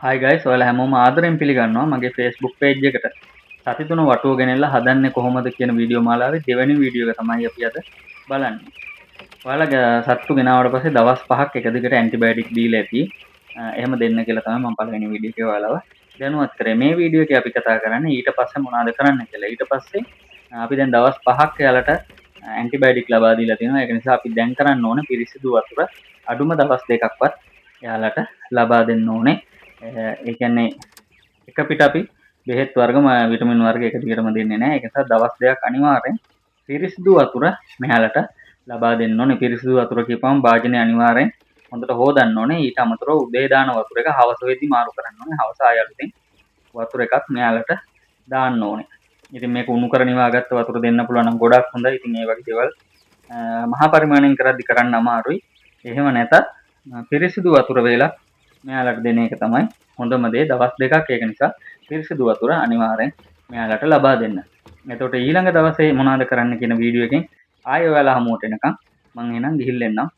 හයි guys, ඔයාලා හැමෝම ආදරෙන් පිළිගන්නවා මගේ Facebook page එකට. සති 3 වටුව ගෙනල්ලා හදන්නේ කොහොමද කියන වීඩියෝ මාලාවේ දෙවෙනි වීඩියෝ එක තමයි අපි අද බලන්නේ. ඔයාලා සත්තු ගෙනාවට පස්සේ දවස් 5ක් එක දිගට ඇන්ටිබයොටික් දීලා ඇති. එහෙම දෙන්න කියලා තමයි මම පළවෙනි වීඩියෝ එකේ ඔයාලව දැනුවත් කරේ. මේ වීඩියෝ එකේ අපි කතා කරන්නේ ඊට පස්සේ මොනවද කරන්න කියලා. ඊට පස්සේ අපි දැන් දවස් 5ක් එයාලට ඇන්ටිබයොටික් ලබා දීලා තියෙනවා. ඒක නිසා අපි දැන් කරන්න ඕනේ පිරිසිදු වතුර අඩුම දවස් දෙකක්වත් එයාලට ලබා දෙන්න ඕනේ. ඒ කියන්නේ එක පිට අපි බෙහෙත් වර්ග විටමින් වර්ග එක දිගටම දෙන්නේ නැහැ. ඒක නිසා දවස් දෙකක් අනිවාර්යෙන් පිරිසිදු වතුර මෙයාලට ලබා දෙන්න ඕනේ. පිරිසිදු වතුර කියපුවම භාජනය අනිවාර්යෙන් හොඳට හොදන්න ඕනේ. ඊට අමතරව උදේ දාන වතුර එක හවස වෙද්දි මාරු කරන්න ඕනේ. හවස ආය අලුතෙන් වතුර එකක් මෙයාලට දාන්න ඕනේ. ඉතින් මේක උණු කර නිවාගත්ත වතුර දෙන්න පුළුවන් නම් ගොඩක් හොඳයි. ඉතින් මේ වගේ දේවල් මහා පරිමාණයෙන් කරද්දි කරන්න අමාරුයි. එහෙම නැතත් පිරිසිදු වතුර වේලක් මෙයාලට දෙන එක තමයි හොඳම දේ. දවස් දෙකක් ඒක නිසා පිරිසිදු වතුර අනිවාර්යෙන් මෙයාලට ලබා දෙන්න. එතකොට ඊළඟ දවසේ මොනවද කරන්න කියන වීඩියෝ එකෙන් ආයෙ ඔයාලා හමුවට එනකම් මම එහෙනම් ගිහිල්ලා එන්නම්.